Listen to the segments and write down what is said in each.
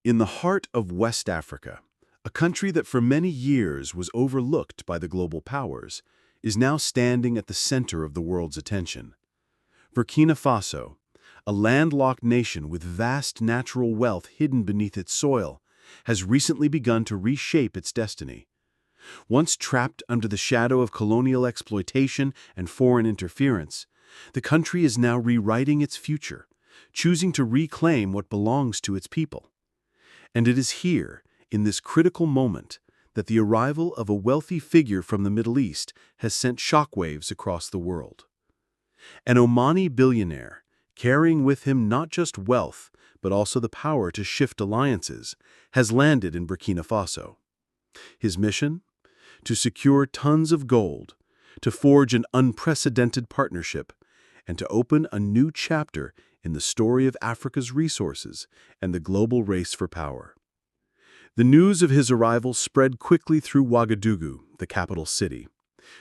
In the heart of West Africa, a country that for many years was overlooked by the global powers, is now standing at the center of the world's attention. Burkina Faso, a landlocked nation with vast natural wealth hidden beneath its soil, has recently begun to reshape its destiny. Once trapped under the shadow of colonial exploitation and foreign interference, the country is now rewriting its future, choosing to reclaim what belongs to its people. And it is here, in this critical moment, that the arrival of a wealthy figure from the Middle East has sent shockwaves across the world. An Omani billionaire, carrying with him not just wealth, but also the power to shift alliances, has landed in Burkina Faso. His mission? To secure tons of gold, to forge an unprecedented partnership, and to open a new chapter in the story of Africa's resources and the global race for power. The news of his arrival spread quickly through Ouagadougou, the capital city.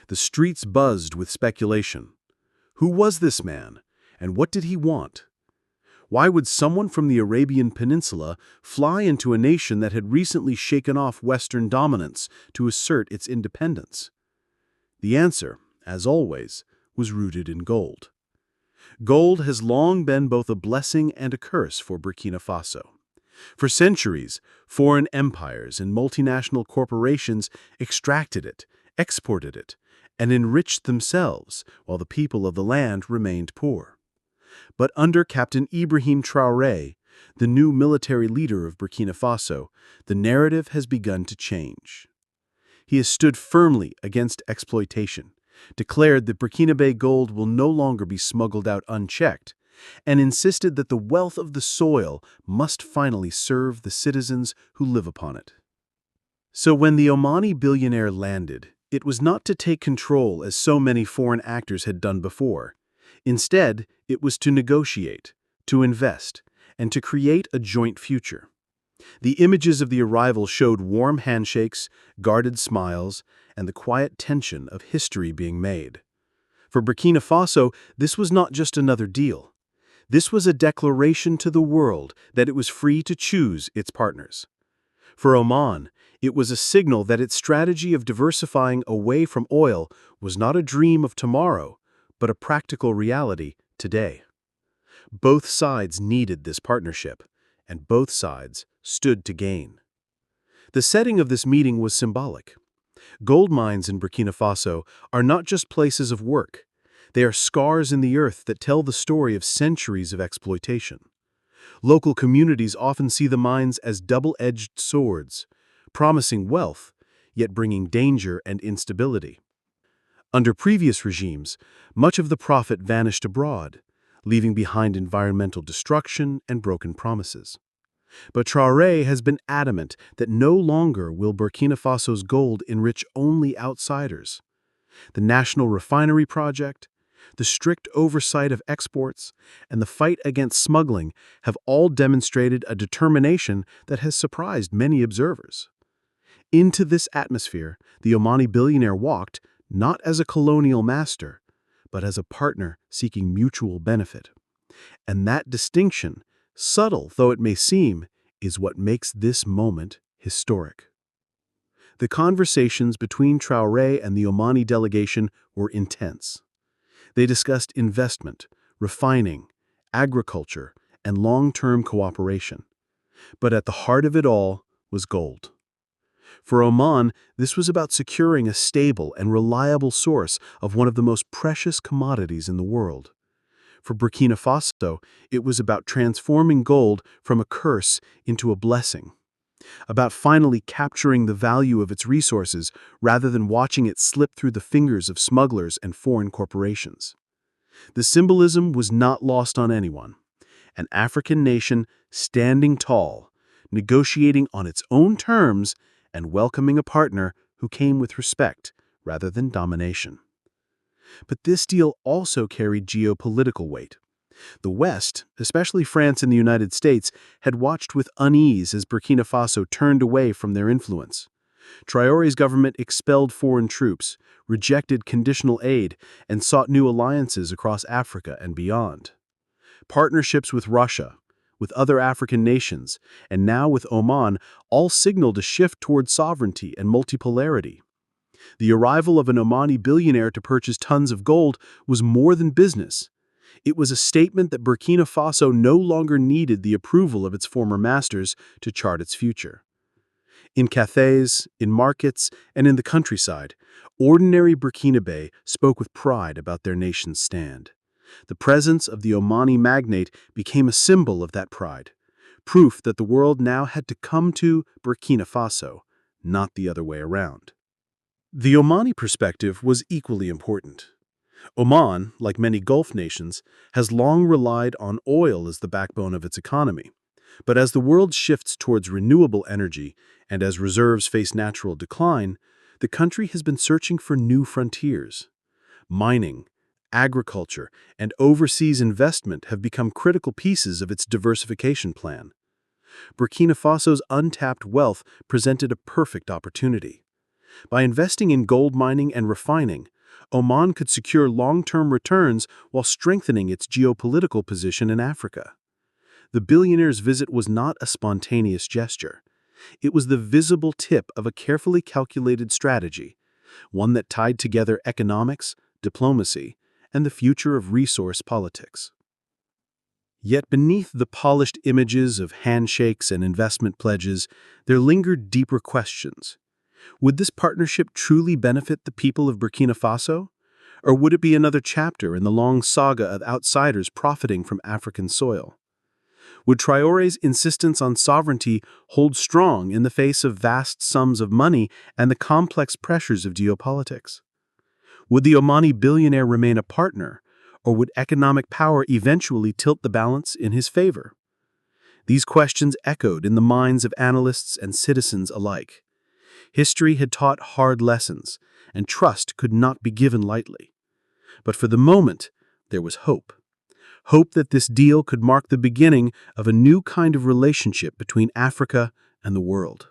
The streets buzzed with speculation. Who was this man, and what did he want? Why would someone from the Arabian Peninsula fly into a nation that had recently shaken off Western dominance to assert its independence? The answer, as always, was rooted in gold. Gold has long been both a blessing and a curse for Burkina Faso. For centuries, foreign empires and multinational corporations extracted it, exported it, and enriched themselves while the people of the land remained poor. But under Captain Ibrahim Traoré, the new military leader of Burkina Faso, the narrative has begun to change. He has stood firmly against exploitation, declared that Burkinabe gold will no longer be smuggled out unchecked, and insisted that the wealth of the soil must finally serve the citizens who live upon it. So when the Omani billionaire landed, it was not to take control as so many foreign actors had done before. Instead, it was to negotiate, to invest, and to create a joint future. The images of the arrival showed warm handshakes, guarded smiles, and the quiet tension of history being made. For Burkina Faso, this was not just another deal. This was a declaration to the world that it was free to choose its partners. For Oman, it was a signal that its strategy of diversifying away from oil was not a dream of tomorrow, but a practical reality today. Both sides needed this partnership, and both sides stood to gain. The setting of this meeting was symbolic. Gold mines in Burkina Faso are not just places of work. They are scars in the earth that tell the story of centuries of exploitation. Local communities often see the mines as double-edged swords, promising wealth, yet bringing danger and instability. Under previous regimes, much of the profit vanished abroad, leaving behind environmental destruction and broken promises. But Traoré has been adamant that no longer will Burkina Faso's gold enrich only outsiders. The National Refinery Project, the strict oversight of exports, and the fight against smuggling have all demonstrated a determination that has surprised many observers. Into this atmosphere, the Omani billionaire walked not as a colonial master, but as a partner seeking mutual benefit. And that distinction, subtle though it may seem, is what makes this moment historic. The conversations between Traoré and the Omani delegation were intense. They discussed investment, refining, agriculture, and long-term cooperation. But at the heart of it all was gold. For Oman, this was about securing a stable and reliable source of one of the most precious commodities in the world. For Burkina Faso, it was about transforming gold from a curse into a blessing, about finally capturing the value of its resources rather than watching it slip through the fingers of smugglers and foreign corporations. The symbolism was not lost on anyone. An African nation standing tall, negotiating on its own terms, and welcoming a partner who came with respect rather than domination. But this deal also carried geopolitical weight. The West, especially France and the United States, had watched with unease as Burkina Faso turned away from their influence. Traoré's government expelled foreign troops, rejected conditional aid, and sought new alliances across Africa and beyond. Partnerships with Russia, with other African nations, and now with Oman, all signaled a shift toward sovereignty and multipolarity. The arrival of an Omani billionaire to purchase tons of gold was more than business. It was a statement that Burkina Faso no longer needed the approval of its former masters to chart its future. In cafes, in markets, and in the countryside, ordinary Burkinabe spoke with pride about their nation's stand. The presence of the Omani magnate became a symbol of that pride, proof that the world now had to come to Burkina Faso, not the other way around. The Omani perspective was equally important. Oman, like many Gulf nations, has long relied on oil as the backbone of its economy. But as the world shifts towards renewable energy and as reserves face natural decline, the country has been searching for new frontiers. Mining, agriculture, and overseas investment have become critical pieces of its diversification plan. Burkina Faso's untapped wealth presented a perfect opportunity. By investing in gold mining and refining, Oman could secure long-term returns while strengthening its geopolitical position in Africa. The billionaire's visit was not a spontaneous gesture. It was the visible tip of a carefully calculated strategy, one that tied together economics, diplomacy, and the future of resource politics. Yet beneath the polished images of handshakes and investment pledges, there lingered deeper questions. Would this partnership truly benefit the people of Burkina Faso? Or would it be another chapter in the long saga of outsiders profiting from African soil? Would Traoré's insistence on sovereignty hold strong in the face of vast sums of money and the complex pressures of geopolitics? Would the Omani billionaire remain a partner, or would economic power eventually tilt the balance in his favor? These questions echoed in the minds of analysts and citizens alike. History had taught hard lessons, and trust could not be given lightly. But for the moment, there was hope. Hope that this deal could mark the beginning of a new kind of relationship between Africa and the world.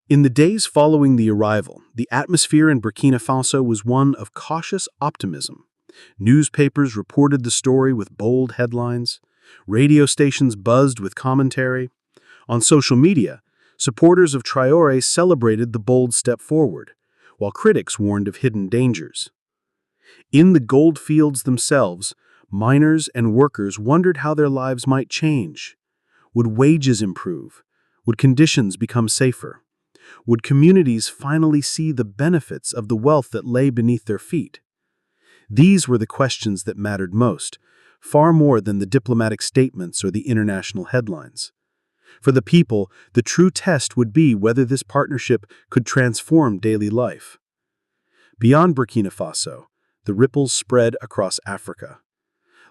In the days following the arrival, the atmosphere in Burkina Faso was one of cautious optimism. Newspapers reported the story with bold headlines. Radio stations buzzed with commentary. On social media, supporters of Traoré celebrated the bold step forward, while critics warned of hidden dangers. In the gold fields themselves, miners and workers wondered how their lives might change. Would wages improve? Would conditions become safer? Would communities finally see the benefits of the wealth that lay beneath their feet? These were the questions that mattered most, far more than the diplomatic statements or the international headlines. For the people, the true test would be whether this partnership could transform daily life. Beyond Burkina Faso, the ripples spread across Africa.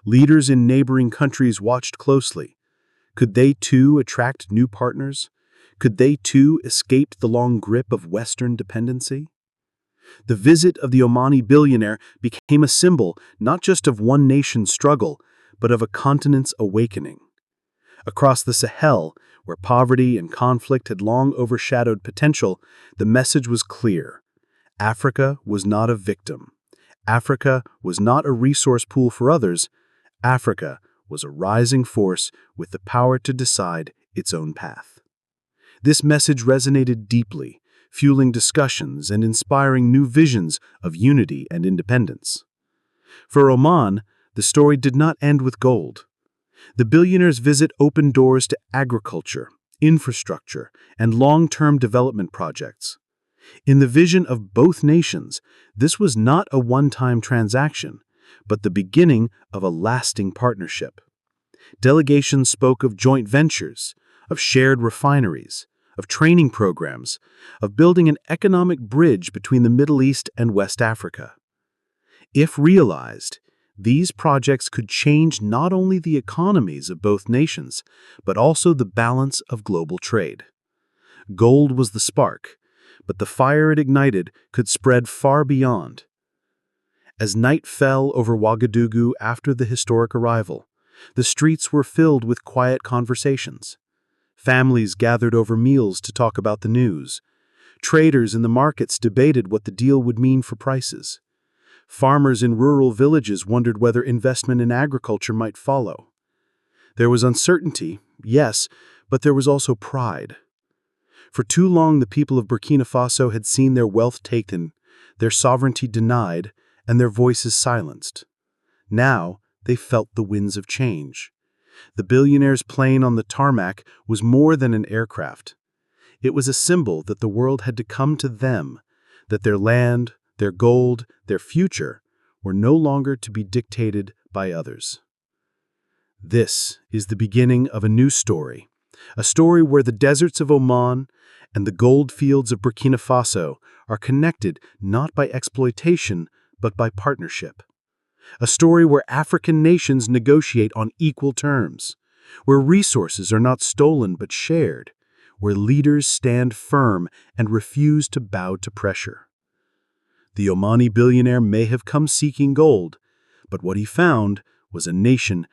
Leaders in neighboring countries watched closely. Could they too attract new partners? Could they too escape the long grip of Western dependency? The visit of the Omani billionaire became a symbol not just of one nation's struggle, but of a continent's awakening. Across the Sahel, where poverty and conflict had long overshadowed potential, the message was clear. Africa was not a victim. Africa was not a resource pool for others. Africa was a rising force with the power to decide its own path. This message resonated deeply, fueling discussions and inspiring new visions of unity and independence. For Oman, the story did not end with gold. The billionaire's visit opened doors to agriculture, infrastructure, and long-term development projects. In the vision of both nations, this was not a one-time transaction, but the beginning of a lasting partnership. Delegations spoke of joint ventures, of shared refineries, of training programs, of building an economic bridge between the Middle East and West Africa. If realized, these projects could change not only the economies of both nations, but also the balance of global trade. Gold was the spark, but the fire it ignited could spread far beyond. As night fell over Ouagadougou after the historic arrival, the streets were filled with quiet conversations. Families gathered over meals to talk about the news. Traders in the markets debated what the deal would mean for prices. Farmers in rural villages wondered whether investment in agriculture might follow. There was uncertainty yes, but there was also pride. For too long, the people of Burkina Faso had seen their wealth taken, their sovereignty denied, and their voices silenced. Now, they felt the winds of change. The billionaire's plane on the tarmac was more than an aircraft. It was a symbol that the world had to come to them, that their land, their gold, their future were no longer to be dictated by others. This is the beginning of a new story, a story where the deserts of Oman and the gold fields of Burkina Faso are connected not by exploitation, but by partnership. A story where African nations negotiate on equal terms, where resources are not stolen but shared, where leaders stand firm and refuse to bow to pressure. The Omani billionaire may have come seeking gold, but what he found was a nation